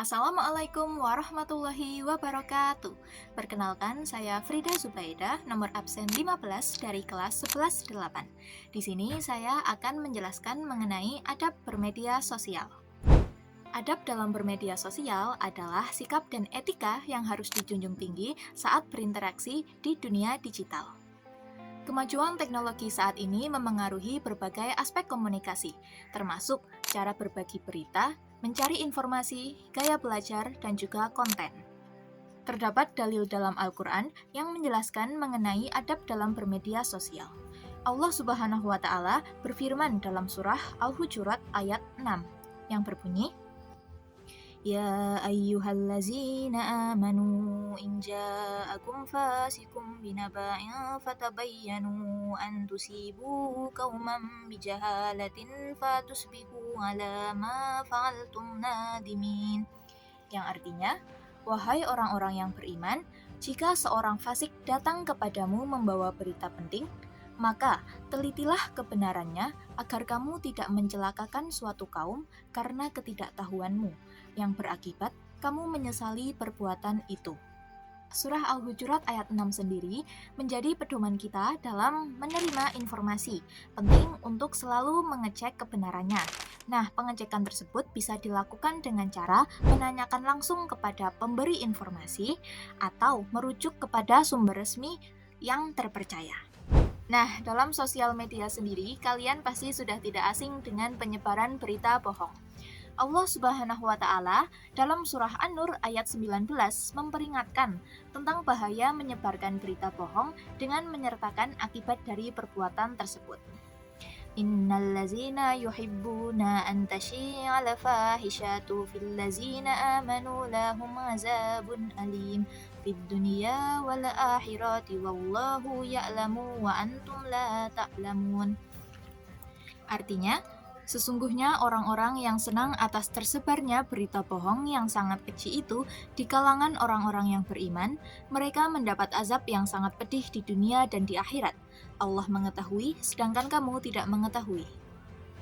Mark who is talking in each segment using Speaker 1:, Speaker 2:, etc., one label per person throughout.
Speaker 1: Assalamualaikum warahmatullahi wabarakatuh. Perkenalkan, saya Frida Zubaidah, nomor absen 15 dari kelas 11-8. Di sini saya akan menjelaskan mengenai adab bermedia sosial. Adab dalam bermedia sosial adalah sikap dan etika yang harus dijunjung tinggi saat berinteraksi di dunia digital. Kemajuan teknologi saat ini memengaruhi berbagai aspek komunikasi, termasuk cara berbagi berita, mencari informasi, gaya belajar, dan juga konten. Terdapat dalil dalam Al-Quran yang menjelaskan mengenai adab dalam bermedia sosial. Allah Subhanahu wa Ta'ala berfirman dalam surah Al-Hujurat ayat 6 yang berbunyi, Ya ayyuhallazina amanu in ja'akum fasikum binaba'in fatabayyanu an tusibu qauman bijahalatin fatusbihu ala ma fa'altum nadimin. Yang artinya, wahai orang-orang yang beriman, jika seorang fasik datang kepadamu membawa berita penting, maka telitilah kebenarannya agar kamu tidak mencelakakan suatu kaum karena ketidaktahuanmu, yang berakibat kamu menyesali perbuatan itu. Surah Al-Hujurat ayat 6 sendiri menjadi pedoman kita dalam menerima informasi. Penting untuk selalu mengecek kebenarannya. Nah, pengecekan tersebut bisa dilakukan dengan cara menanyakan langsung kepada pemberi informasi atau merujuk kepada sumber resmi yang terpercaya. Nah, dalam sosial media sendiri, kalian pasti sudah tidak asing dengan penyebaran berita bohong. Allah Subhanahu wa Ta'ala dalam surah An-Nur ayat 19 memperingatkan tentang bahaya menyebarkan berita bohong dengan menyertakan akibat dari perbuatan tersebut. Innallazina yuhibbuna an tashi'al fahishatu fil ladzina amanu lahum azabun alim fid dunya wal akhirati wallahu ya'lamu wa antum la ta'lamun. Artinya, sesungguhnya orang-orang yang senang atas tersebarnya berita bohong yang sangat keji itu di kalangan orang-orang yang beriman, mereka mendapat azab yang sangat pedih di dunia dan di akhirat. Allah mengetahui, sedangkan kamu tidak mengetahui.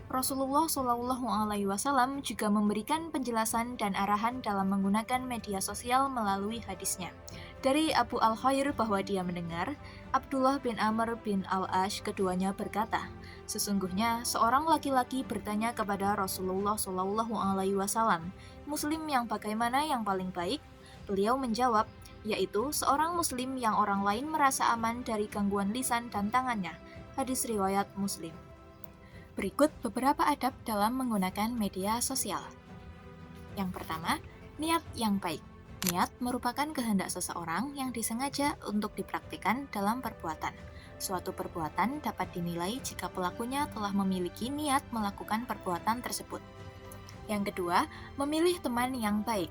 Speaker 1: Rasulullah Shallallahu Alaihi Wasallam juga memberikan penjelasan dan arahan dalam menggunakan media sosial melalui hadisnya. Dari Abu Al-Khair bahwa dia mendengar, Abdullah bin Amr bin Al-Ash keduanya berkata, sesungguhnya seorang laki-laki bertanya kepada Rasulullah Shallallahu Alaihi Wasallam, Muslim yang bagaimana yang paling baik? Beliau menjawab, yaitu seorang Muslim yang orang lain merasa aman dari gangguan lisan dan tangannya. Hadis riwayat Muslim. Berikut beberapa adab dalam menggunakan media sosial. Yang pertama, niat yang baik. Niat merupakan kehendak seseorang yang disengaja untuk dipraktikkan dalam perbuatan. Suatu perbuatan dapat dinilai jika pelakunya telah memiliki niat melakukan perbuatan tersebut. Yang kedua, memilih teman yang baik.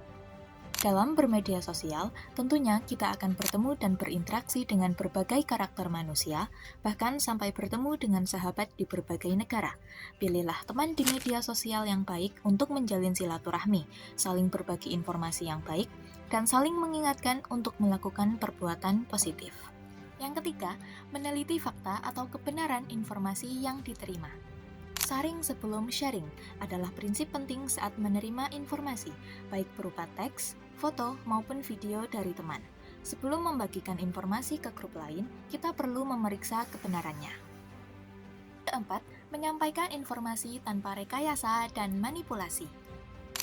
Speaker 1: Dalam bermedia sosial, tentunya kita akan bertemu dan berinteraksi dengan berbagai karakter manusia, bahkan sampai bertemu dengan sahabat di berbagai negara. Pilihlah teman di media sosial yang baik untuk menjalin silaturahmi, saling berbagi informasi yang baik, dan saling mengingatkan untuk melakukan perbuatan positif. Yang ketiga, meneliti fakta atau kebenaran informasi yang diterima. Saring sebelum sharing adalah prinsip penting saat menerima informasi, baik berupa teks, foto, maupun video dari teman. Sebelum membagikan informasi ke grup lain, kita perlu memeriksa kebenarannya. Keempat, menyampaikan informasi tanpa rekayasa dan manipulasi.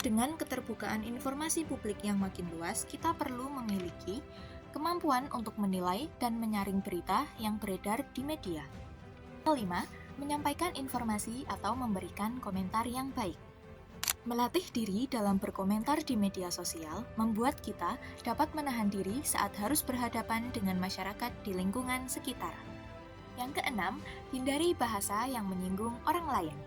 Speaker 1: Dengan keterbukaan informasi publik yang makin luas, kita perlu memiliki kemampuan untuk menilai dan menyaring berita yang beredar di media. Kelima, menyampaikan informasi atau memberikan komentar yang baik. Melatih diri dalam berkomentar di media sosial membuat kita dapat menahan diri saat harus berhadapan dengan masyarakat di lingkungan sekitar. Yang keenam, hindari bahasa yang menyinggung orang lain.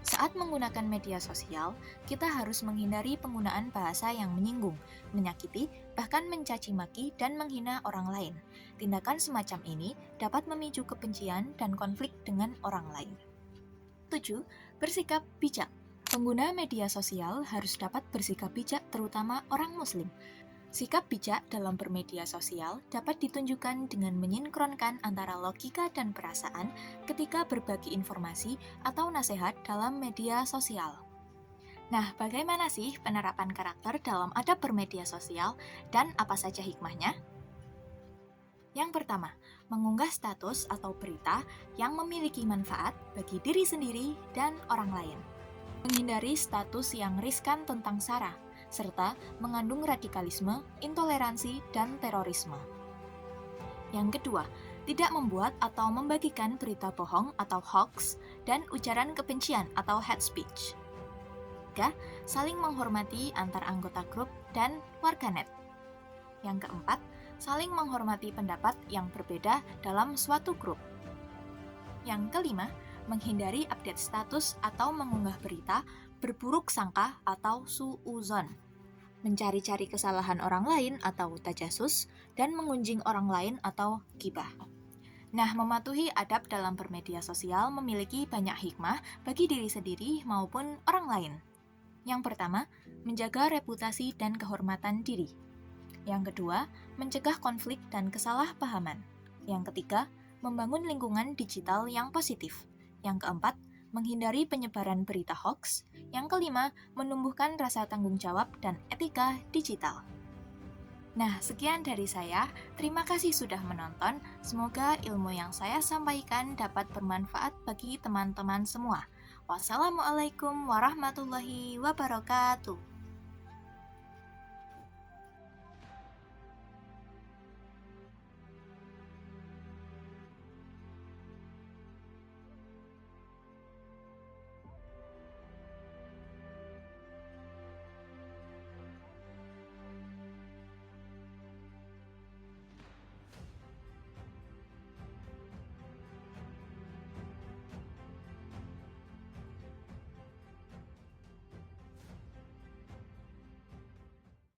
Speaker 1: Saat menggunakan media sosial, kita harus menghindari penggunaan bahasa yang menyinggung, menyakiti, bahkan mencaci maki dan menghina orang lain. Tindakan semacam ini dapat memicu kebencian dan konflik dengan orang lain. 7. Bersikap bijak. Pengguna media sosial harus dapat bersikap bijak, terutama orang Muslim. Sikap bijak dalam bermedia sosial dapat ditunjukkan dengan menyinkronkan antara logika dan perasaan ketika berbagi informasi atau nasihat dalam media sosial. Nah, bagaimana sih penerapan karakter dalam adab bermedia sosial dan apa saja hikmahnya? Yang pertama, mengunggah status atau berita yang memiliki manfaat bagi diri sendiri dan orang lain. Menghindari status yang riskan tentang SARA, serta mengandung radikalisme, intoleransi, dan terorisme. Yang kedua, tidak membuat atau membagikan berita bohong atau hoax dan ujaran kebencian atau hate speech. Ketiga, saling menghormati antar anggota grup dan warganet. Yang keempat, saling menghormati pendapat yang berbeda dalam suatu grup. Yang kelima, menghindari update status atau mengunggah berita berburuk sangka atau suuzon, mencari-cari kesalahan orang lain atau tajasus, dan mengunjing orang lain atau gibah. Nah, mematuhi adab dalam bermedia sosial memiliki banyak hikmah bagi diri sendiri maupun orang lain. Yang pertama, menjaga reputasi dan kehormatan diri. Yang kedua, mencegah konflik dan kesalahpahaman. Yang ketiga, membangun lingkungan digital yang positif. Yang keempat, menghindari penyebaran berita hoax. Yang kelima, menumbuhkan rasa tanggung jawab dan etika digital. Nah, sekian dari saya. Terima kasih sudah menonton. Semoga ilmu yang saya sampaikan dapat bermanfaat bagi teman-teman semua. Wassalamualaikum warahmatullahi wabarakatuh.